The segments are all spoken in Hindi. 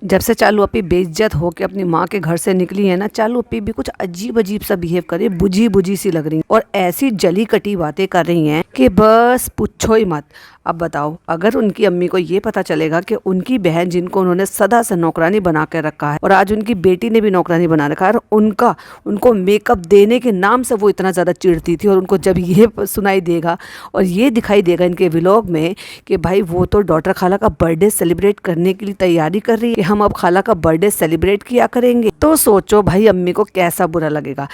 जब से चालू अपी बेइज्जत होकर अपनी माँ के घर से निकली है ना, चालू अपी भी कुछ अजीब अजीब सा बिहेव करे, बुझी बुझी सी लग रही और ऐसी जली कटी बातें कर रही हैं कि बस पूछो ही मत। अब बताओ, अगर उनकी अम्मी को ये पता चलेगा कि उनकी बहन, जिनको उन्होंने सदा से नौकरानी बना कर रखा है और आज उनकी बेटी ने भी नौकरानी बना रखा है, और उनको मेकअप देने के नाम से वो इतना ज़्यादा चिढ़ती थी, और उनको जब ये सुनाई देगा और ये दिखाई देगा इनके व्लॉग में कि भाई वो तो डॉटर खाला का बर्थडे सेलिब्रेट करने के लिए तैयारी कर रही है कि हम अब खाला का बर्थडे सेलिब्रेट किया करेंगे, तो सोचो भाई अम्मी को कैसा बुरा लगेगा।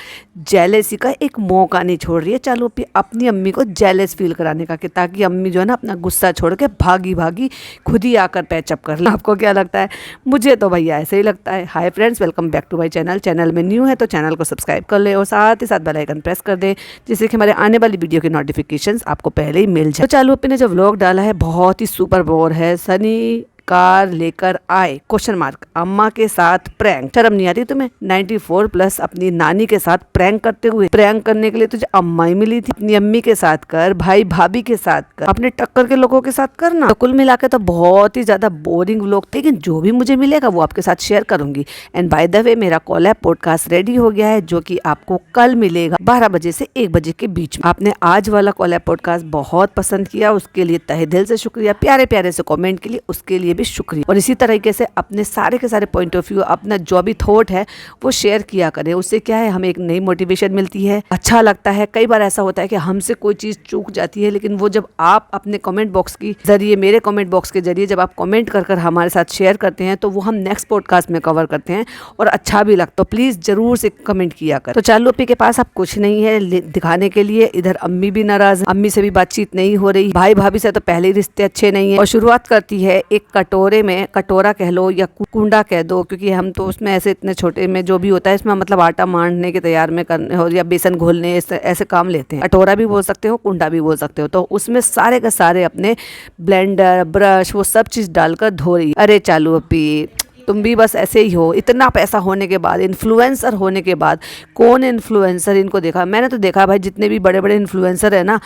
जेलेसी का एक मौका नहीं छोड़ रही है चालू अपनी अम्मी को जेलेस फील कराने का, कि ताकि अम्मी जो है ना अपना गुस्सा छोड़ के भागी भागी खुद ही आकर पैचअप कर ले। आपको क्या लगता है? मुझे तो भैया ऐसे ही लगता है। Hi friends, welcome back to my channel में न्यू है तो चैनल को सब्सक्राइब कर ले और साथ ही साथ बेल आइकन प्रेस कर दे, जिससे कि हमारे आने वाली वीडियो के नोटिफिकेशंस आपको पहले ही मिल जाए। तो चालू अपने ने जो व्लॉग डाला है बहुत ही सुपर बोर है। सनी कार लेकर आए क्वेश्चन मार्क, अम्मा के साथ प्रैंक। शर्म नहीं आती तुम्हें? 94+ अपनी नानी के साथ प्रैंक करते हुए। प्रैंक करने के लिए तुझे अम्मा ही मिली थी। अपनी अम्मी के साथ कर, भाई भाभी के साथ कर, अपने टक्कर के लोगों के साथ करना। तो कुल मिला के तो बहुत ही ज्यादा बोरिंग व्लॉग थे, लेकिन जो भी मुझे मिलेगा वो आपके साथ शेयर करूंगी। एंड बाय द वे, मेरा कॉलैब पॉडकास्ट रेडी हो गया है, जो कि आपको कल मिलेगा 12 बजे से 1 बजे के बीच में। आपने आज वाला कॉलैब पॉडकास्ट बहुत पसंद किया, उसके लिए तहे दिल से शुक्रिया। प्यारे प्यारे से कॉमेंट के लिए उसके लिए भी शुक्रिया। और इसी तरीके से अपने सारे के सारे पॉइंट ऑफ व्यू, अपना जो भी थॉट है वो शेयर किया करें। उससे क्या है, हमें एक नई मोटिवेशन मिलती है, अच्छा लगता है। कई बार ऐसा होता है कि हमसे कोई चीज चूक जाती है, लेकिन वो जब आप अपने कमेंट बॉक्स के जरिए, मेरे कमेंट बॉक्स के जरिए जब आप कमेंट कर हमारे साथ शेयर करते हैं, तो वो हम नेक्स्ट पॉडकास्ट में कवर करते हैं और अच्छा भी लगता है। तो प्लीज जरूर से कमेंट किया कर। तो चालू अपी के पास अब कुछ नहीं है दिखाने के लिए। इधर अम्मी भी नाराज, अम्मी से भी बातचीत नहीं हो रही, भाई भाभी से तो पहले ही रिश्ते अच्छे नहीं है। और शुरुआत करती है एक कटोरे में, कटोरा कह लो या कुंडा कह दो, क्योंकि हम तो उसमें ऐसे इतने छोटे में जो भी होता है, इसमें मतलब आटा मांडने के तैयार में करने हो या बेसन घोलने, ऐसे काम लेते हैं। कटोरा भी बोल सकते हो, कुंडा भी बोल सकते हो। तो उसमें सारे के सारे अपने ब्लेंडर, ब्रश, वो सब चीज डालकर धो रही। अरे चालू अपी, तुम भी बस ऐसे ही हो। इतना पैसा होने के बाद, इन्फ्लुएंसर होने के बाद, कौन इन्फ्लुएंसर इनको देखा? मैंने तो देखा भाई, जितने भी बड़े बड़े इन्फ्लुएंसर है ना,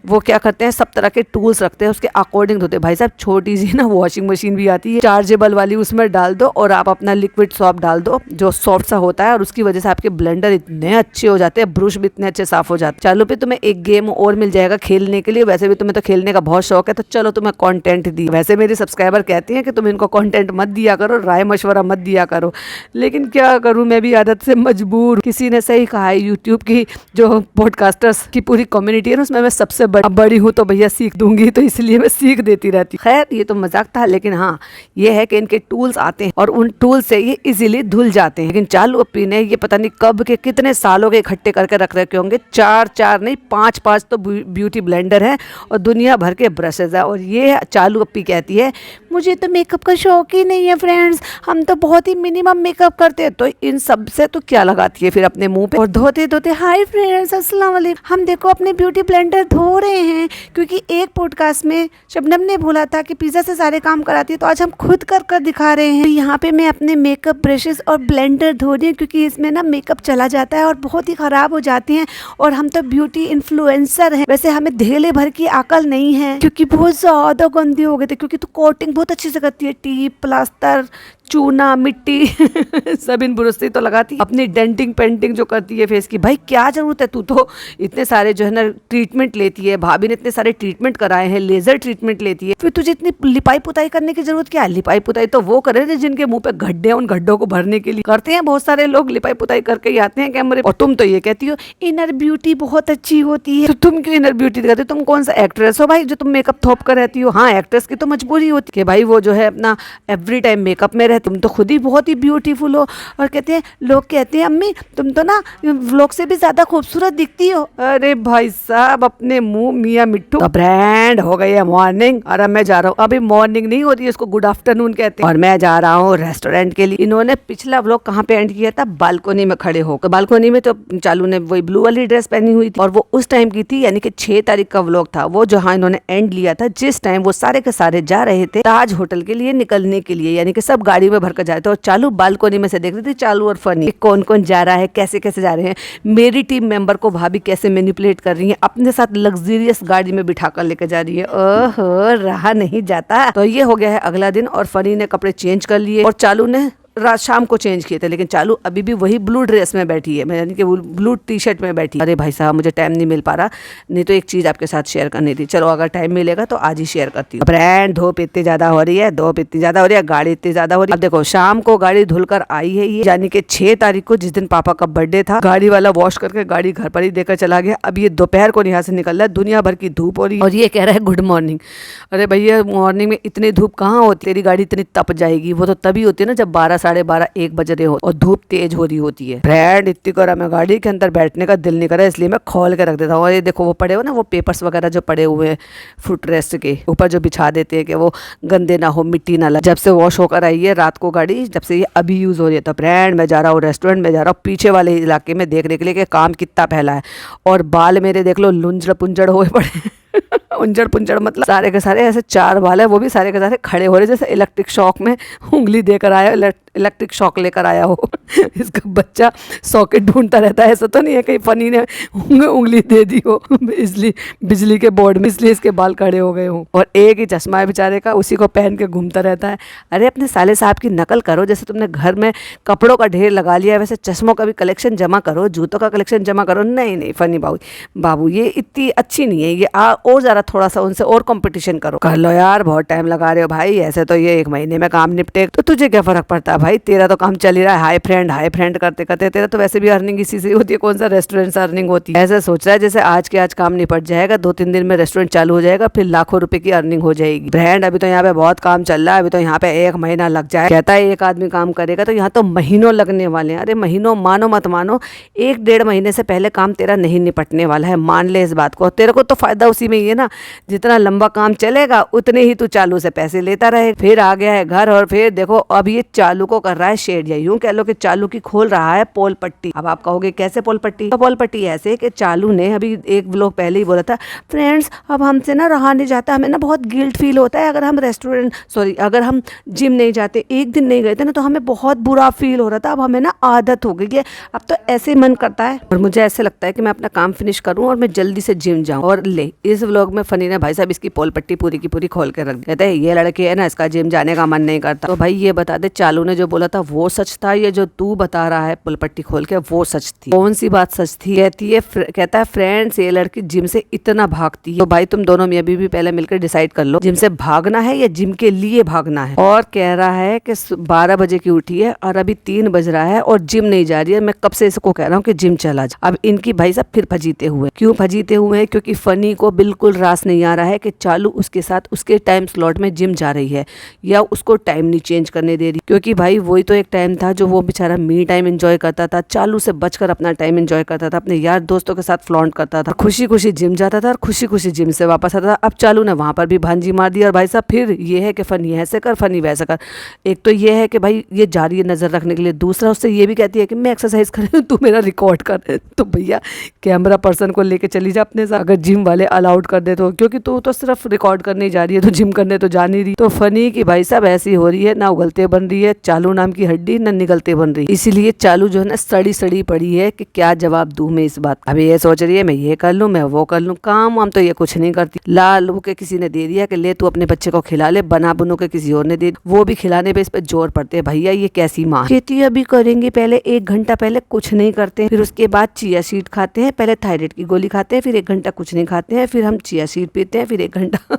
वो क्या करते हैं, सब तरह के टूल्स रखते हैं, उसके अकॉर्डिंग धोते हैं। भाई साहब, छोटी सी ना वॉशिंग मशीन भी आती है चार्जेबल वाली, उसमें डाल दो और आप अपना लिक्विड सॉप डाल दो जो सॉफ्ट सा होता है, और उसकी वजह से आपके ब्लेंडर इतने अच्छे हो जाते हैं, ब्रश भी इतने अच्छे साफ हो जाते हैं। चालू पे तुम्हें एक गेम और मिल जाएगा खेलने के लिए। वैसे भी तुम्हें तो खेलने का बहुत शौक है, तो चलो तुम्हें कॉन्टेंट दी। वैसे मेरे सब्सक्राइबर कहते हैं कि तुम इनको कॉन्टेंट मत दिया करो, राय मशवरा मत दिया करो, लेकिन क्या करूं, मैं भी आदत से मजबूर। किसी ने सही कहा है, यूट्यूब की जो पॉडकास्टर्स की पूरी कम्युनिटी है ना, उसमें मैं सबसे बड़ी हूं, तो भैया सीख दूंगी, तो इसलिए मैं सीख देती रहती। खैर, ये तो मजाक था, लेकिन हाँ, ये है कि इनके टूल्स आते हैं और उन टूल से ये इजीली धुल जाते हैं। लेकिन चालू अपी ने ये पता नहीं कब के कितने सालों के इकट्ठे करके रख रखे होंगे। 4 नहीं 5 तो ब्यूटी ब्लेंडर है और दुनिया भर के ब्रशेज है। और ये चालू अपी कहती है, मुझे तो मेकअप का शौक ही नहीं है फ्रेंड्स, हम तो बहुत ही मिनिमम मेकअप करते हैं। तो इन सब से तो क्या लगाती है फिर अपने मुंह पे, और धोते धोते, हाय फ्रेंड्स, अस्सलाम वालेकुम, हम देखो अपने ब्यूटी ब्लेंडर धो रहे हैं। क्योंकि एक पॉडकास्ट में शबनम ने बोला था कि पिज्जा से सारे काम कराती है, तो आज हम खुद कर दिखा रहे हैं। तो यहाँ पे मैं अपने मेकअप ब्रशेस और ब्लेंडर धो रही हूँ, क्योंकि इसमें ना मेकअप चला जाता है और बहुत ही खराब हो जाती हैं, और हम तो ब्यूटी इन्फ्लुएंसर हैं। वैसे हमें धेले भर की अकल नहीं है, क्योंकि बहुत ज्यादा गंदे हो गए थे। क्योंकि तो कोटिंग बहुत अच्छे से करती है, टीप, प्लास्टर, चूना, मिट्टी सब इन ब्रश से तो लगाती। अपनी डेंटिंग पेंटिंग जो करती है फेस की, भाई क्या जरूरत है? तू तो इतने सारे जो है ना ट्रीटमेंट लेती है, भाभी ने इतने सारे ट्रीटमेंट कराए हैं, लेजर ट्रीटमेंट लेती है, फिर तुझे इतनी लिपाई पुताई करने की जरूरत क्या है? लिपाई पुताई तो वो करे थे जिनके मुंह पे गड्ढे हैं, उन गड्ढों को भरने के लिए करते हैं। बहुत सारे लोग लिपाई पुताई करके ही आते हैं कैमरे, और तुम तो ये कहती हो इनर ब्यूटी बहुत अच्छी होती है। तो तुम क्यों इनर ब्यूटी दिखाते हो? तुम कौन सा एक्ट्रेस हो भाई जो तुम मेकअप थोप कर रहती हो? हाँ, एक्ट्रेस की तो मजबूरी होती है भाई, वो जो है अपना एवरी टाइम मेकअप में, तुम तो खुद ही बहुत ही ब्यूटीफुल हो। और कहते हैं, लोग कहते हैं, अम्मी तुम तो ना व्लॉग से भी ज्यादा खूबसूरत दिखती हो। अरे भाई साहब, अपने मुंह मियां मिट्टू का ब्रांड हो गई है मॉर्निंग। और अब मैं जा रहा हूँ, अभी मॉर्निंग नहीं होती है, इसको गुड आफ्टरनून कहते हैं। और मैं जा रहा हूँ रेस्टोरेंट के लिए। इन्होंने पिछला व्लॉग कहाँ पे एंड किया था? बालकोनी में खड़े होकर। बालकोनी में तो चालू ने वही ब्लू वाली ड्रेस पहनी हुई थी, और वो उस टाइम की थी, यानी कि 6 तारीख का व्लॉग था वो, जहाँ इन्होंने एंड लिया था, जिस टाइम वो सारे के सारे जा रहे थे ताज होटल के लिए निकलने के लिए, यानी कि सब गाड़ी गाड़ी में भरकर जा रहे थे और चालू बालकोनी में से देख रही थी चालू और फनी कौन कौन जा रहा है, कैसे कैसे जा रहे हैं, मेरी टीम मेंबर को भाभी कैसे मैनिपुलेट कर रही है, अपने साथ लग्जरियस गाड़ी में बिठा कर लेकर जा रही है। ओहो, रहा नहीं जाता। तो ये हो गया है अगला दिन और फनी ने कपड़े चेंज कर लिए और चालू ने रात शाम को चेंज किए थे, लेकिन चालू अभी भी वही ब्लू ड्रेस में बैठी है, यानी कि ब्लू टी शर्ट में बैठी। अरे भाई साहब, मुझे टाइम नहीं मिल पा रहा, नहीं तो एक चीज आपके साथ शेयर करनी थी। चलो अगर टाइम मिलेगा तो आज ही शेयर करती हूँ। फ्रेंड, धूप इतनी ज्यादा हो रही है, गाड़ी इतनी ज्यादा हो रही है। अब देखो शाम को गाड़ी धुलकर आई है ये, यानी कि 6 तारीख को, जिस दिन पापा का बर्थडे था, गाड़ी वाला वॉश करके गाड़ी घर पर ही देकर चला गया। अब ये दोपहर को यहाँ से निकल रहा है, दुनिया भर की धूप हो रही है और ये कह रहा है गुड मॉर्निंग। अरे भैया, मॉर्निंग में इतनी धूप कहाँ होती, तेरी गाड़ी इतनी तप जाएगी। वो तो तभी होती है ना जब 12, 12:30, 1 बज रहे हो और धूप तेज हो रही होती है। फ्रेंड, इतनी गर्म है, गाड़ी के अंदर बैठने का दिल नहीं कर रहा, इसलिए मैं खोल के रख देता हूँ। और ये देखो वो पड़े हो ना, वो पेपर्स वगैरह जो पड़े हुए हैं फुट रेस्ट के ऊपर जो बिछा देते हैं कि वो गंदे ना हो, मिट्टी ना लगे। जब से वॉश होकर आई है रात को गाड़ी, जब से ये अभी यूज हो रही है। तो फ्रेंड, मैं जा रहा हूँ रेस्टोरेंट में, जा रहा हूँ पीछे वाले इलाके में देखने के लिए कि काम कितना फैला है। और बाल मेरे देख लो लुंजड़ पुंजड़ हुए पड़े उंजड़ पुंजड़ मतलब सारे के सारे ऐसे 4 बाल है, वो भी सारे के सारे खड़े हो रहे जैसे इलेक्ट्रिक शॉक में उंगली देकर आया, इलेक्ट्रिक शॉक लेकर आया हो। इसका बच्चा सॉकेट ढूंढता रहता है, ऐसा तो नहीं है कहीं फनी ने उंगली दे दी हो बिजली के बोर्ड में, इसलिए इसके बाल खड़े हो गए हो। और एक ही चश्मा है बेचारे का, उसी को पहन के घूमता रहता है। अरे अपने साले साहब की नकल करो, जैसे तुमने घर में कपड़ों का ढेर लगा लिया वैसे चश्मों का भी कलेक्शन जमा करो, जूतों का कलेक्शन जमा करो। नहीं फनी बाबू ये इतनी अच्छी नहीं है, ये और ज़रा थोड़ा सा उनसे और कंपटीशन करो। कर लो यार, बहुत टाइम लगा रहे हो भाई, ऐसे तो ये 1 महीने में काम निपटे तो तुझे क्या फर्क पड़ता है भाई, तेरा तो काम चल ही रहा है। हाई फ्रेंड करते करते तेरा तो वैसे भी अर्निंग इसी से होती है, कौन सा रेस्टोरेंट से अर्निंग होती है। ऐसे सोच रहा है जैसे आज के आज काम निपट जाएगा, 2-3 दिन में रेस्टोरेंट चालू हो जाएगा, फिर लाखों रुपए की अर्निंग हो जाएगी। फ्रेंड, अभी तो यहाँ पे बहुत काम चल रहा है, अभी तो यहाँ पे 1 महीना लग जाए। कहता है एक आदमी काम करेगा तो यहाँ तो महीनों लगने वाले हैं। अरे महीनों मानो मत मानो, 1-1.5 महीने से पहले काम तेरा नहीं निपटने वाला है, मान ले इस बात को। तेरे को तो फायदा उसी में ही है ना, जितना लंबा काम चलेगा उतने ही तू चालू से पैसे लेता रहे। फिर आ गया है घर और फिर देखो अब ये चालू को कर रहा है शेड, या यूं कह लो कि चालू की खोल रहा है पोल पट्टी। अब आप कहोगे कैसे पोल पट्टी? तो पोल पट्टी ऐसे कि चालू ने अभी एक व्लॉग पहले ही बोला था, फ्रेंड्स अब हमसे ना रहा नहीं जाता, हमें ना बहुत गिल्ट फील होता है अगर हम जिम नहीं जाते, एक दिन नहीं गए थे ना तो हमें बहुत बुरा फील हो रहा था, अब हमें ना आदत हो गई है, अब तो ऐसे मन करता है और मुझे ऐसे लगता है कि मैं अपना काम फिनिश करूं और मैं जल्दी से जिम जाऊं। और ले इस व्लॉग में फनी ने भाई साहब इसकी पोल पट्टी पूरी की पूरी खोल के रख दी। कहते हैं ये लड़के है ना, इसका जिम जाने का मन नहीं करता। तो भाई ये बता दे, चालू ने जो बोला था वो सच था, ये जो तू बता रहा है पोल पट्टी खोल के वो सच थी? कौन सी बात सच थी? कहता है फ्रेंड्स ये लड़की जिम से इतना भागती है, तो भाई तुम दोनों में अभी भी पहले मिलकर डिसाइड कर लो जिम से भागना है या जिम के लिए भागना है। और कह रहा है कि 12 बजे की उठी है और अभी 3 बज रहा है और जिम नहीं जा रही है। मैं कब से इसको कह रहा हूँ कि जिम चला जा। अब इनकी भाई साहब फिर फजीते हुए, क्यों फजीते हुए हैं? क्योंकि फनी को बिल्कुल रास नहीं आ रहा है कि चालू उसके साथ उसके टाइम स्लॉट में जिम जा रही है या उसको टाइम नहीं चेंज करने दे रही। क्योंकि भाई वही तो एक टाइम था जो वो बेचारा मी टाइम एंजॉय करता था, चालू से बचकर अपना टाइम एंजॉय करता था, अपने यार दोस्तों के साथ फ्लॉन्ट करता था, खुशी खुशी जिम जाता था और खुशी खुशी जिम से वापस आता था। अब चालू ने वहां पर भी भांजी मार दी और भाई साहब फिर ये है कि फनी ऐसे कर, फनी वैसे कर। एक तो ये है कि भाई ये जा रही है नजर रखने के लिए, दूसरा उससे ये भी कहती है कि मैं एक्सरसाइज कर रही हूँ, तू मेरा रिकॉर्ड कर। तो भैया कैमरा पर्सन को लेके चली जा अपने साथ, अगर जिम वाले अलाउड कर दे तो, क्योंकि तू तो सिर्फ रिकॉर्ड करने जा रही है, तो जिम करने तो जा नहीं रही। तो फनी की भाई साहब ऐसी हो रही है, ना उगलते बन रही है चालू नाम की हड्डी, ना निगलते बन रही। इसीलिए चालू जो है ना सड़ी पड़ी है कि क्या जवाब दूं मैं इस बात। अभी ये सोच रही है मैं ये कर लूं, मैं वो कर लूं, काम वाम तो ये कुछ नहीं करती। लालू के किसी ने दे दिया कि ले तू अपने बच्चे को खिला ले, बना बुनो के किसी और ने दे, वो भी खिलाने पे इस पे जोर पड़ते हैं। भैया ये कैसी माँ? खेती अभी करेंगे, पहले 1 घंटा पहले कुछ नहीं करते, फिर उसके बाद चिया सीड खाते हैं, पहले थायराइड की गोली खाते हैं, फिर 1 घंटा कुछ नहीं खाते हैं, फिर हम चिया सीड पीते हैं, फिर 1 घंटा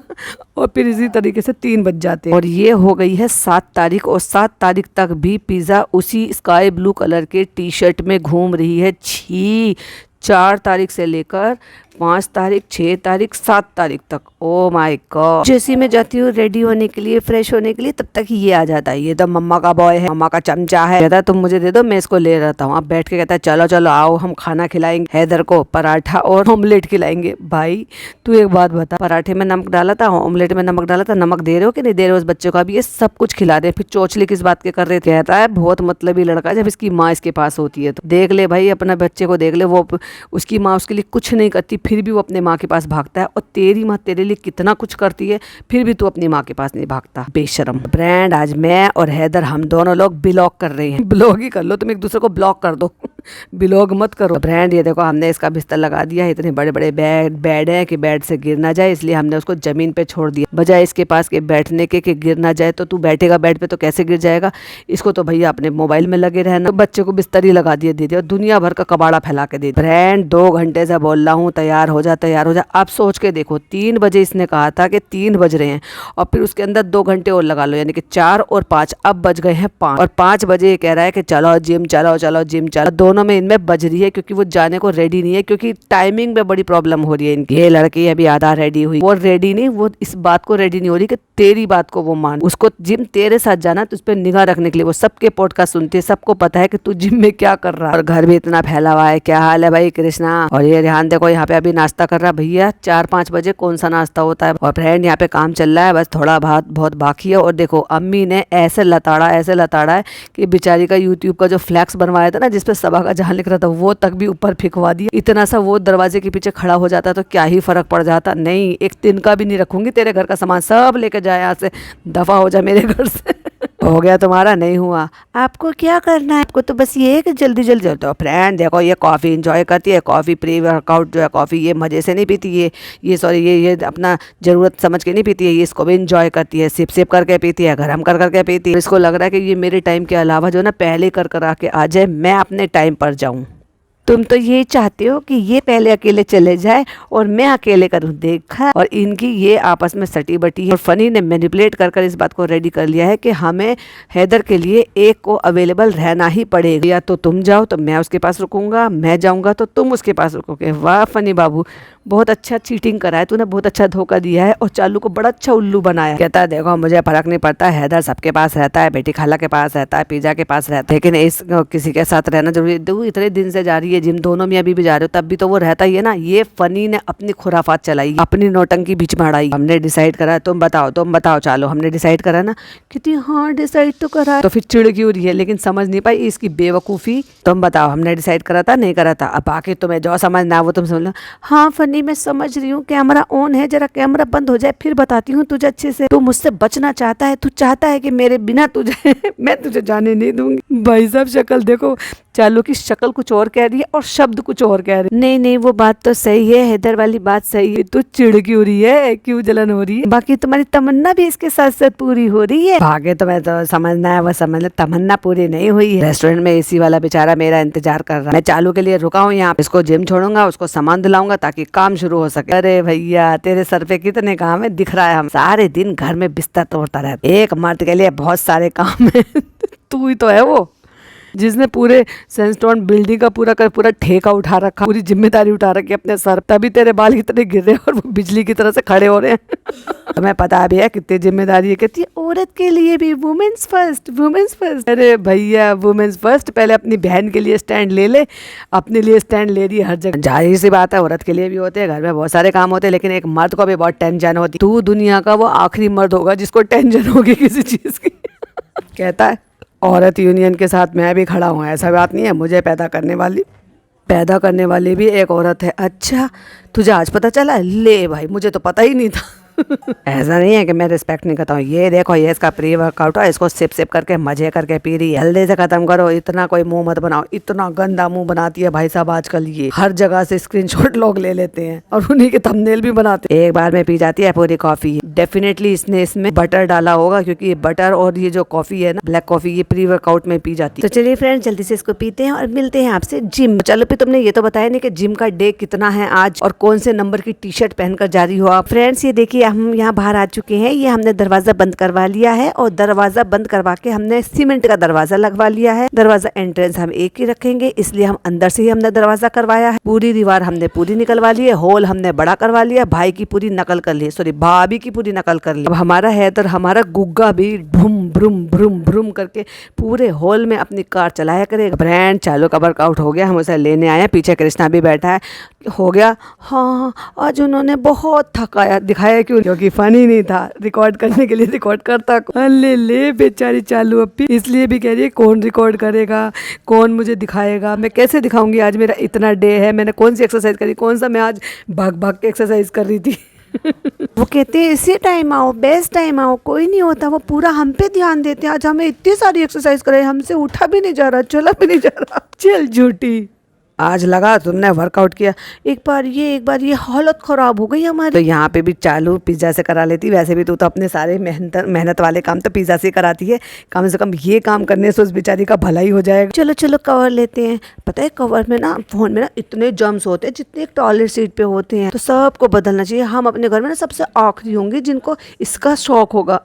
और फिर इसी तरीके से 3 बज जाते हैं। और ये हो गई है 7 तारीख और 7 तारीख तक भी पिज्जा उसी स्काई ब्लू कलर के टी शर्ट में घूम रही है। छी, 4 तारीख से लेकर 5 तारीख, 6 तारीख, 7 तारीख तक। Oh my God. जैसे मैं जाती हूँ रेडी होने के लिए, फ्रेश होने के लिए, तब तक ये आ जाता है। ये तो मम्मा का बॉय है, मम्मा का चमचा है। कहता है तुम मुझे दे दो, मैं इसको ले रहता हूँ। अब बैठ के कहता है चलो चलो आओ हम खाना खिलाएंगे, हैदर को पराठा और ऑमलेट खिलाएंगे। भाई तू एक बात बता, पराठे में नमक डाला था, ऑमलेट में नमक डाला था, नमक दे रहे हो कि नहीं दे रहे हो उस बच्चे को? अब ये सब कुछ खिला दे, फिर चोचले किस बात के कर रहे थे? कहता है बहुत मतलबी लड़का, जब इसकी माँ इसके पास होती है तो देख ले भाई अपना बच्चे को, देख ले वो उसकी माँ उसके लिए कुछ नहीं करती, फिर भी वो अपने माँ के पास भागता है। और तेरी माँ तेरे लिए कितना कुछ करती है, फिर भी तू अपनी माँ के पास नहीं भागता, बेशरम। ब्रांड आज मैं और हैदर हम दोनों लोग ब्लॉक कर रहे हैं। ब्लॉग ही कर लो, तुम एक दूसरे को ब्लॉक कर दो, ब्लॉग मत करो। ब्रांड ये देखो, हमने इसका बिस्तर लगा दिया है, इतने बड़े बड़े बेड है कि बेड से गिर ना जाए, इसलिए हमने उसको जमीन पे छोड़ दिया, बजाय इसके पास के बैठने के कि गिर ना जाए। तो तू बैठेगा बेड पे तो कैसे गिर जाएगा, इसको तो भैया अपने मोबाइल में लगे रहना। तो बच्चे को बिस्तर ही लगा दिए, दे दिया, दुनिया भर का कबाड़ा फैला के दे दिया। ब्रांड 2 घंटे से बोल रहा हूँ तैयार हो जा तैयार हो जा। अब सोच के देखो 3 बजे इसने कहा था कि 3 बज रहे हैं, और फिर उसके अंदर 2 घंटे और लगा लो, यानी कि 4 और 5, अब बज गए हैं 5, और 5 बजे ये कह रहा है कि चलो जिम चलो चलो जिम चलो। दोनों में इनमें बज रही है, क्योंकि वो जाने को रेडी नहीं है, क्योंकि टाइमिंग में बड़ी प्रॉब्लम हो रही है इनकी। ये लड़की अभी आधा रेडी हुई, वो रेडी नहीं, वो इस बात को रेडी नहीं हो रही कि तेरी बात को वो मान। उसको जिम तेरे साथ जाना, तो उस पर निगाह रखने के लिए वो सबके पॉडकास्ट सुनती है, सबको पता है कि तू जिम में क्या कर रहा है, और घर भी इतना फैला हुआ है। क्या हाल है भाई कृष्णा? और ये ध्यान देखो, यहाँ पे अभी नाश्ता कर रहा भैया, 4-5 बजे कौन सा नाश्ता होता है। और फ्रेंड यहाँ पे काम चल रहा है, बस थोड़ा बहुत बाकी है। और देखो अम्मी ने ऐसे लताड़ा है कि बेचारी का यूट्यूब का जो फ्लैक्स बनवाया था ना, जिसपे सबा का जहां लिख रहा था, वो तक भी ऊपर फेंकवा दिया। इतना सा वो दरवाजे के पीछे खड़ा हो जाता तो क्या ही फर्क पड़ जाता। नहीं, एक तिनका भी नहीं रखूंगी, तेरे घर का सामान सब लेके जाए यहाँ से, दफा हो जा मेरे घर से। हो गया तुम्हारा? नहीं हुआ। आपको क्या करना है, आपको तो बस ये है कि जल्दी जल्दी तो फ्रेंड देखो, ये कॉफ़ी इंजॉय करती है, कॉफ़ी प्री वर्कआउट जो है कॉफ़ी, ये मज़े से नहीं पीती, ये सॉरी ये अपना ज़रूरत समझ के नहीं पीती है, ये इसको भी इंजॉय करती है, सिप सिप करके पीती है, गरम कर करके पीती है। इसको लग रहा है कि ये मेरे टाइम के अलावा जो ना पहले कर आके आ जाए, मैं अपने टाइम पर जाऊँ। तुम तो ये चाहते हो कि ये पहले अकेले चले जाए और मैं अकेले करूं। देखा, और इनकी ये आपस में सटी बटी है। और फनी ने मैनिपुलेट कर इस बात को रेडी कर लिया है कि हमें हैदर के लिए एक को अवेलेबल रहना ही पड़ेगा, या तो तुम जाओ तो मैं उसके पास रुकूंगा, मैं जाऊंगा तो तुम उसके पास रुकोगे। वाह फनी बाबू, बहुत अच्छा चीटिंग करा है तूने, बहुत अच्छा धोखा दिया है, और चालू को बड़ा अच्छा उल्लू बनाया। कहता है देखो मुझे फर्क नहीं पड़ता, हैदर सबके पास रहता है, बेटी खाला के पास रहता है, पिज्जा के पास रहता है, लेकिन इस किसी के साथ रहना जरूरी। तू इतने दिन से जा रही है जिम, दोनों में अभी भी जा रहे हो, तब भी तो वो रहता ही है ना। ये फनी ने अपनी खुराफात चलाई, अपनी नौटंकी बीच में अड़ाई। हमने डिसाइड करा, तुम बताओ चालो, हमने डिसाइड करा ना। कहती हाँ डिसाइड तो करा, तो फिर चिड़ क्यों रही है, लेकिन समझ नहीं पाई इसकी बेवकूफ़ी। तुम बताओ हमने डिसाइड करा था नहीं करा था, अब बाकी तुम्हें जो समझना वो तुम समझ लो। हाँ फनी मैं समझ रही हूँ, कैमरा ऑन है, जरा कैमरा बंद हो जाए फिर बताती हूँ तुझे अच्छे से। तू मुझसे बचना चाहता है, तू चाहता है कि मेरे बिना तुझे मैं तुझे जाने नहीं दूंगी। भाई साहब शक्ल देखो, चालू की शक्ल कुछ और कह रही है और शब्द कुछ और कह रहे। नहीं वो बात तो सही है, हैदर वाली बात सही है, तू चिड़ क्यों रही है, क्यों जलन हो रही है? बाकी तुम्हारी तमन्ना भी इसके साथ साथ पूरी हो रही है। भागे तुम्हें तो समझना है वो समझ ले, तमन्ना पूरी नहीं हुई है। रेस्टोरेंट में एसी वाला बेचारा मेरा इंतजार कर रहा है, मैं चालू के लिए रुका हूँ यहाँ। इसको जिम छोड़ूंगा, उसको सामान दिलाऊंगा ताकि काम शुरू हो सके। अरे भैया तेरे सर पे कितने काम है दिख रहा है, हम सारे दिन घर में बिस्तर तोड़ता रहता, एक मर्द के लिए बहुत सारे काम है। तू ही तो है वो जिसने पूरे सैंडस्टोन बिल्डिंग का पूरा ठेका उठा रखा, पूरी जिम्मेदारी उठा रखी अपने सर, तभी तेरे बाल इतने गिर रहे हैं और वो बिजली की तरह से खड़े हो रहे हैं। तुम्हें पता भी है कितनी जिम्मेदारी है, कहती है औरत के लिए भी वुमेन्स फर्स्ट। अरे भैया वुमेन्स फर्स्ट, पहले अपनी बहन के लिए स्टैंड ले, अपने लिए स्टैंड ले रही है हर जगह। जाहिर सी बात है औरत के लिए भी होते हैं, घर में बहुत सारे काम होते हैं, लेकिन एक मर्द को भी बहुत टेंशन होती। तू दुनिया का वो आखिरी मर्द होगा जिसको टेंशन होगी किसी चीज की। कहता है औरत यूनियन के साथ मैं भी खड़ा हूँ, ऐसा बात नहीं है, मुझे पैदा करने वाली भी एक औरत है। अच्छा तुझे आज पता चला? ले भाई मुझे तो पता ही नहीं था। ऐसा नहीं है कि मैं रिस्पेक्ट नहीं करता हूँ। ये देखो ये इसका प्री वर्कआउट है, इसको सिप सिप करके मजे करके पी रही है। जल्दी से खत्म करो, इतना कोई मुंह मत बनाओ, इतना गंदा मुंह बनाती है भाई साहब आजकल। ये हर जगह से स्क्रीनशॉट लोग ले लेते हैं और उन्हीं के थंबनेल भी बनाते हैं। एक बार में पी जाती है पूरी कॉफी। डेफिनेटली इसने इसमें बटर डाला होगा, क्योंकि ये बटर और ये जो कॉफी है ना ब्लैक कॉफी, ये प्री वर्कआउट में पी जाती है। तो चलिए फ्रेंड जल्दी से इसको पीते हैं और मिलते हैं आपसे जिम। चलो फिर तुमने ये तो बताया नहीं कि जिम का डे कितना है आज और कौन से नंबर की टी शर्ट पहनकर जा रही हो आप। फ्रेंड्स ये देखिए हम यहाँ बाहर आ चुके हैं, ये हमने दरवाजा बंद करवा लिया है और दरवाजा बंद करवा के हमने सीमेंट का दरवाजा लगवा लिया है। दरवाजा एंट्रेंस हम एक ही रखेंगे, इसलिए हम अंदर से ही हमने दरवाजा करवाया है। पूरी दीवार हमने पूरी निकलवा ली है, हॉल हमने बड़ा करवा लिया, भाई की पूरी नकल कर ली, सॉरी भाभी की पूरी नकल कर ली। अब हमारा हैदर हमारा गुग्गा भी भ्रुम भ्रुम भ्रुम भ्रुम करके पूरे हॉल में अपनी कार चलाया करेगा। ब्रांड चालू का वर्कआउट हो गया, हम उसे लेने आए, पीछे कृष्णा भी बैठा है। हो गया? हाँ आज उन्होंने बहुत थकाया दिखाया, क्योंकि फनी नहीं था, रिकॉर्ड करने के लिए रिकॉर्ड करता। ले बेचारी चालू अप्पी इसलिए भी कह रही है कौन रिकॉर्ड करेगा, कौन मुझे दिखाएगा, मैं कैसे दिखाऊंगी, आज मेरा इतना डे है, मैंने कौन सी एक्सरसाइज करी, कौन सा मैं आज भाग भाग के एक्सरसाइज कर रही थी। वो कहते हैं इसी टाइम आओ, बेस्ट टाइम आओ, कोई नहीं होता, वो पूरा हम पे ध्यान देते हैं। आज हमें इतनी सारी एक्सरसाइज करे, हमसे उठा भी नहीं जा रहा, चला भी नहीं जा रहा। चल झूठी, आज लगा तुमने वर्कआउट किया, एक बार ये हालत खराब हो गई हमारी। तो यहाँ पे भी चालू पिज्जा से करा लेती। वैसे भी तू तो अपने सारे मेहनत वाले काम तो पिज्जा से कराती है, कम से कम ये काम करने से उस बेचारी का भला ही हो जाएगा। चलो चलो कवर लेते हैं। पता है कवर में ना, फोन में ना इतने जर्म्स होते हैं जितने एक टॉयलेट सीट पे होते हैं, तो सबको बदलना चाहिए। हम अपने घर में ना सबसे आखिरी होंगे जिनको इसका शौक होगा।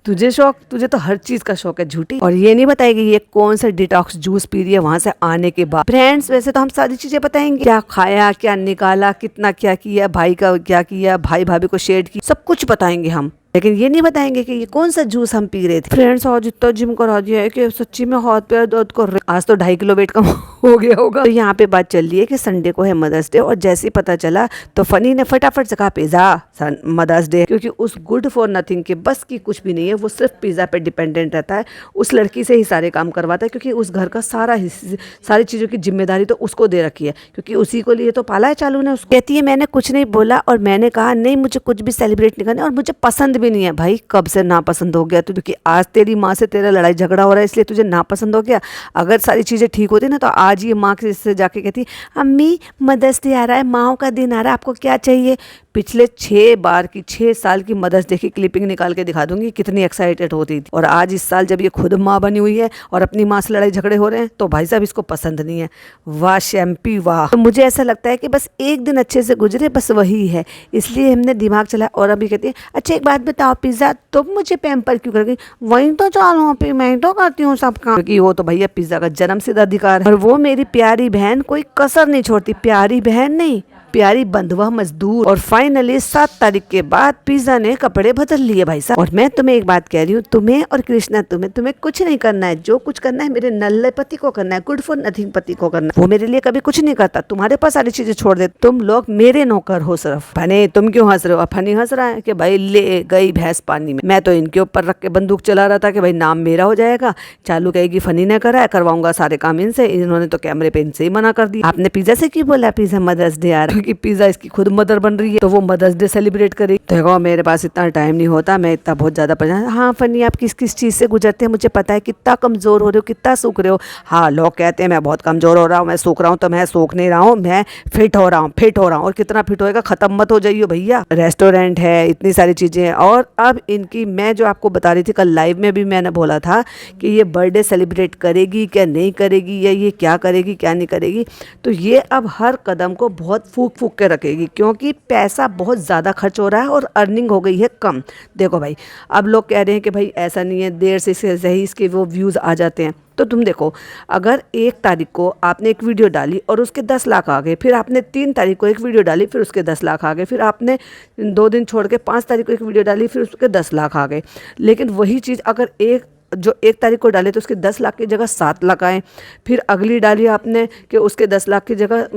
तुझे तो हर चीज का शौक है झूठी। और ये नहीं बताएगी ये कौन सा डिटॉक्स जूस पी रही है वहां से आने के बाद। फ्रेंड्स वैसे तो हम सारी चीजें बताएंगे, क्या खाया, क्या निकाला, कितना क्या किया, भाई का क्या किया, भाई भाभी को शेड की, सब कुछ बताएंगे हम, लेकिन ये नहीं बताएंगे कि ये कौन सा जूस हम पी रहे थे। फ्रेंड्स आज इतना जिम करा दिया है कि सच्ची में हाथ पैर दर्द कर रहे। आज तो 2.5 किलो वेट कम हो गया होगा। तो यहाँ पे बात चल रही है कि संडे को है मदर्स डे, और जैसे ही पता चला तो फनी ने फटाफट से कहा पिज्जा मदर्स डे, क्योंकि उस गुड फॉर नथिंग के बस की कुछ भी नहीं है। वो सिर्फ पिज्जा पे डिपेंडेंट रहता है, उस लड़की से ही सारे काम करवाता है, क्योंकि उस घर का सारी चीजों की जिम्मेदारी तो उसको दे रखी है, क्योंकि उसी को लिए तो पाला है चालू ने उसको। कहती है मैंने कुछ नहीं बोला, और मैंने कहा नहीं मुझे कुछ भी सेलिब्रेट नहीं करना, और मुझे पसंद भी नहीं है। भाई कब से नापसंद हो गया तू, क्योंकि आज तेरी माँ से तेरा लड़ाई झगड़ा हो रहा है इसलिए तुझे नापसंद हो गया। अगर सारी चीजें ठीक होती ना तो आज ये माँ से जाके कहती अम्मी मदर्स डे आ रहा है, माँओं का दिन आ रहा है, आपको क्या चाहिए। पिछले 6 साल की मदर्स डे की क्लिपिंग निकाल के दिखा दूंगी कितनी एक्साइटेड होती थी। और आज इस साल जब ये खुद माँ बनी हुई है और अपनी माँ से लड़ाई झगड़े हो रहे हैं तो भाई साहब इसको पसंद नहीं है। वाह शैम्पी वाह। तो मुझे ऐसा लगता है कि बस एक दिन अच्छे से गुजरे, बस वही है, इसलिए हमने दिमाग चलाया। और अभी कहती है अच्छा एक बात बताओ पिज्जा तुम मुझे पैम्पर क्यों कर गई। वही तो चालू पे मैं तो करती हूँ सब काम, क्योंकि वो तो भैया पिज्जा का जन्मसिद्ध अधिकार है। और वो मेरी प्यारी बहन कोई कसर नहीं छोड़ती, प्यारी बहन नहीं, प्यारी बंधुआ मजदूर। और फाइनली 7 तारीख के बाद पिज्जा ने कपड़े बदल लिए भाई साहब। और मैं तुम्हें एक बात कह रही हूँ, तुम्हें और कृष्णा तुम्हें कुछ नहीं करना है। जो कुछ करना है मेरे नल्ले पति को करना है, गुड फॉर नथिंग पति को करना है। वो मेरे लिए कभी कुछ नहीं करता, तुम्हारे पास सारी चीजें छोड़ दे। तुम लोग मेरे नौकर हो सिर्फ। फनी तुम क्यों हंस रहे हो। फनी हंस रहा है कि भाई ले गई भैंस पानी में। मैं तो इनके ऊपर रख के बंदूक चला रहा था कि भाई नाम मेरा हो जाएगा। चालू कहेगी फनी ने करा है, करवाऊंगा सारे काम इनसे। इन्होंने तो कैमरे पे इनसे ही मना कर दिया। आपने पिज्जा से क्यों बोला पिज्जा मदर्स डे आ रहा है, क्योंकि पिज्जा इसकी खुद मदर बन रही है तो वो मदर्स डे सेलिब्रेट करेगी। तो देखो मेरे पास इतना टाइम नहीं होता, मैं इतना बहुत ज्यादा परेशान। हाँ फनी आप किस किस चीज से गुजरते हैं मुझे पता है, कितना कमजोर हो रहे हो, कितना सूख रहे हो। हाँ लोग कहते हैं मैं बहुत कमजोर हो रहा हूँ, मैं सूख रहा हूँ, तो मैं सूख नहीं रहा हूँ, मैं फिट हो रहा हूँ। और कितना फिट होएगा, खत्म मत हो जाइए भैया। रेस्टोरेंट है, इतनी सारी चीजें हैं। और अब इनकी मैं जो आपको बता रही थी कल लाइव में भी मैंने बोला था कि ये बर्थडे सेलिब्रेट करेगी क्या नहीं करेगी, या ये क्या करेगी क्या नहीं करेगी। तो ये अब हर कदम को बहुत फूक फूक के रखेगी, क्योंकि पैसा बहुत ज़्यादा खर्च हो रहा है और अर्निंग हो गई है कम। देखो भाई अब लोग कह रहे हैं कि भाई ऐसा नहीं है, देर से सही इसके वो व्यूज़ आ जाते हैं। तो तुम देखो अगर 1 तारीख को आपने एक वीडियो डाली और उसके 10 लाख आ गए, फिर आपने 3 तारीख को एक वीडियो डाली फिर उसके 10 लाख आ गए, फिर आपने 2 दिन छोड़ के 5 तारीख को एक वीडियो डाली फिर उसके 10 लाख आ गए। लेकिन वही चीज़ अगर 1 तारीख को डाले तो उसके 10 लाख की जगह 7 लाख आए, फिर अगली डाली आपने कि उसके 10 लाख की जगह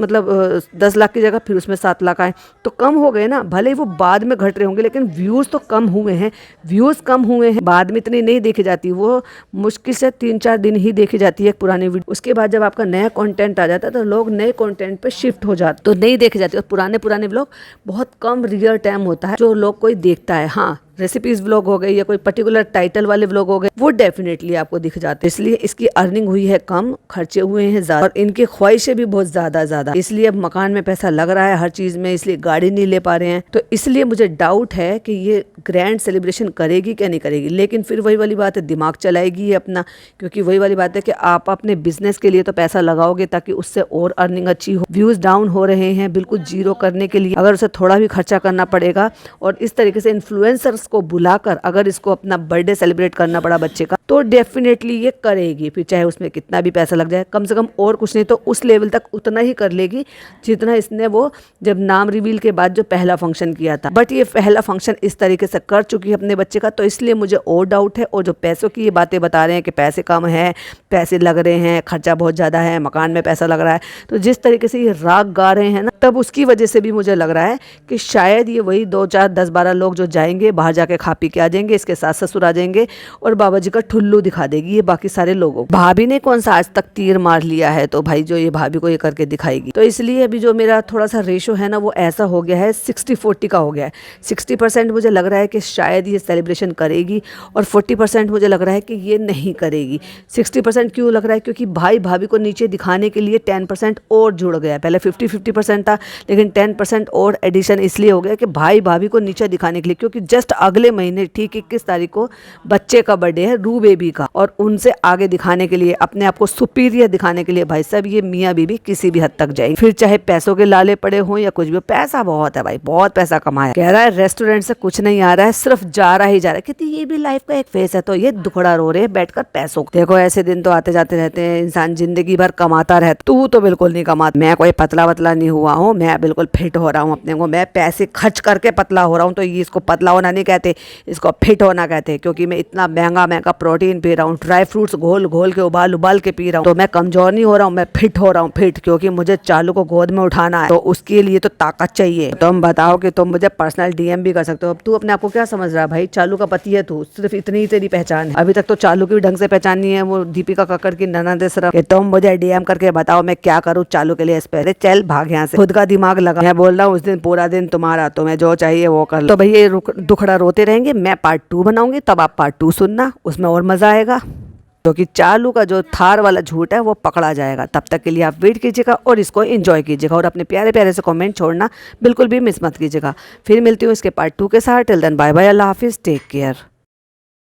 10 लाख की जगह फिर उसमें 7 लाख आए, तो कम हो गए ना। भले ही वो बाद में घट रहे होंगे लेकिन व्यूज़ तो कम हुए हैं। बाद में इतनी नहीं देखी जाती, वो मुश्किल से 3-4 दिन ही देखी जाती है पुरानी वीडियो। उसके बाद जब आपका नया कंटेंट आ जाता है तो लोग नए कंटेंट पे शिफ्ट हो जाते, तो नहीं देखी जाती। और पुराने व्लॉग बहुत कम रियल टाइम होता है जो लोग कोई देखता है। हाँ रेसिपीज व्लॉग हो गए या कोई पर्टिकुलर टाइटल वाले व्लॉग हो गए वो डेफिनेटली आपको दिख जाते हैं। इसलिए इसकी अर्निंग हुई है कम, खर्चे हुए हैं ज्यादा, और इनकी ख्वाहिशें भी बहुत ज्यादा। इसलिए अब मकान में पैसा लग रहा है हर चीज में, इसलिए गाड़ी नहीं ले पा रहे हैं। तो इसलिए मुझे डाउट है कि ये ग्रैंड सेलिब्रेशन करेगी क्या नहीं करेगी। लेकिन फिर वही वाली बात है, दिमाग चलाएगी ये अपना, क्योंकि वही वाली बात है कि आप अपने बिजनेस के लिए तो पैसा लगाओगे ताकि उससे और अर्निंग अच्छी हो। व्यूज डाउन हो रहे हैं बिल्कुल जीरो करने के लिए, अगर उसे थोड़ा भी खर्चा करना पड़ेगा और इस तरीके से इन्फ्लुएंसर्स को बुलाकर अगर इसको अपना बर्थडे सेलिब्रेट करना पड़ा बच्चे का, तो डेफिनेटली ये करेगी। फिर चाहे उसमें कितना भी पैसा लग जाए, कम से कम और कुछ नहीं तो उस लेवल तक उतना ही कर लेगी जितना इसने वो जब नाम रिवील के बाद जो पहला फंक्शन किया था। बट ये पहला फंक्शन इस तरीके से कर चुकी है अपने बच्चे का, तो इसलिए मुझे और डाउट है। और जो पैसों की ये बातें बता रहे हैं कि पैसे कम है, पैसे लग रहे हैं, खर्चा बहुत ज़्यादा है, मकान में पैसा लग रहा है, तो जिस तरीके से ये राग गा रहे हैं ना, तब उसकी वजह से भी मुझे लग रहा है कि शायद ये वही 2, 4, 10, 12 लोग जो जाएंगे बाहर जाके खा पी के आ जाएंगे, इसके सास ससुर आ जाएंगे और बाबा जी का ठुल्लू दिखा देगी ये बाकी सारे लोगों को। भाभी ने कौन सा आज तक तीर मार लिया है, तो भाई जो ये भाभी को ये करके दिखाएगी। तो इसलिए अभी जो मेरा थोड़ा सा रेशो है ना वो ऐसा हो गया है, 60-40 का हो गया है। 60% मुझे लग रहा है कि शायद ये सेलिब्रेशन करेगी और 40% मुझे लग रहा है कि ये नहीं करेगी। 60% क्यों लग रहा है, क्योंकि भाई भाभी को नीचे दिखाने के लिए 10% और जुड़ गया है। पहले 50-50% था, लेकिन 10% और एडिशन इसलिए हो गया कि भाई भाभी को नीचे दिखाने के लिए, क्योंकि जस्ट अगले महीने ठीक 21 तारीख को बच्चे का बर्थडे है, रू बेबी का, और उनसे आगे दिखाने के लिए, अपने आप को सुपीरियर दिखाने के लिए भाई साहब ये मियाँ बीबी किसी भी हद तक जाएगी। फिर चाहे पैसों के लाले पड़े हों या कुछ भी, पैसा बहुत है भाई, बहुत पैसा कमाया। कह रहा है रेस्टोरेंट से कुछ नहीं आ रहा है, सिर्फ जा रहा ही जा रहा है। कहती ये भी लाइफ का एक फेस है, तो ये दुखड़ा रो रहे बैठकर पैसों। देखो ऐसे दिन तो आते जाते रहते हैं, इंसान जिंदगी भर कमाता रहता। तू तो बिल्कुल नहीं कमाता, मैं कोई पतला वतला नहीं हुआ हूँ, मैं बिल्कुल फिट हो रहा हूँ अपने को, मैं पैसे खर्च करके पतला हो रहा हूँ। तो ये इसको पतला होना नहीं कहते, इसको फिट होना कहते हैं, क्योंकि मैं इतना महंगा महंगा प्रोटीन पी रहा हूँ, ड्राई फ्रूट्स घोल घोल के उबाल उबाल के पी रहा हूँ। तो मैं कमजोर नहीं हो रहा हूँ, मैं फिट हो रहा हूँ, फिट, क्योंकि मुझे चालू को गोद में उठाना है, तो उसके लिए तो ताकत चाहिए। तुम बताओ कि तुम मुझे पर्सनल डीएम भी कर सकते हो। अब तू अपने आप को क्या समझ रहा है भाई, चालू का पति है तू, सिर्फ इतनी ही तेरी पहचान है। अभी तक तो चालू की भी ढंग से पहचान नहीं है, वो दीपिका कक्कड़ की ननद है सिर्फ। कि तुम मुझे डीएम करके बताओ मैं क्या करूँ चालू के लिए। इस पे चल भाग यहाँ से, खुद का दिमाग लगा। मैं बोल रहा हूँ उस दिन पूरा दिन तुम्हारा, तुम्हें जो चाहिए वो कर लो। तो भैया दुखड़ा रोते रहेंगे, मैं पार्ट 2 बनाऊंगी, तब आप पार्ट 2 सुनना, उसमें और मजा आएगा। क्योंकि चालू का जो थार वाला झूठ है वो पकड़ा जाएगा। तब तक के लिए आप वेट कीजिएगा और इसको एंजॉय कीजिएगा, और अपने प्यारे प्यारे से कमेंट छोड़ना बिल्कुल भी मिस मत कीजिएगा। फिर मिलती हूँ इसके पार्ट 2 के साथ। टिल देन बाय बाय, अल्लाह हाफिज़, टेक केयर।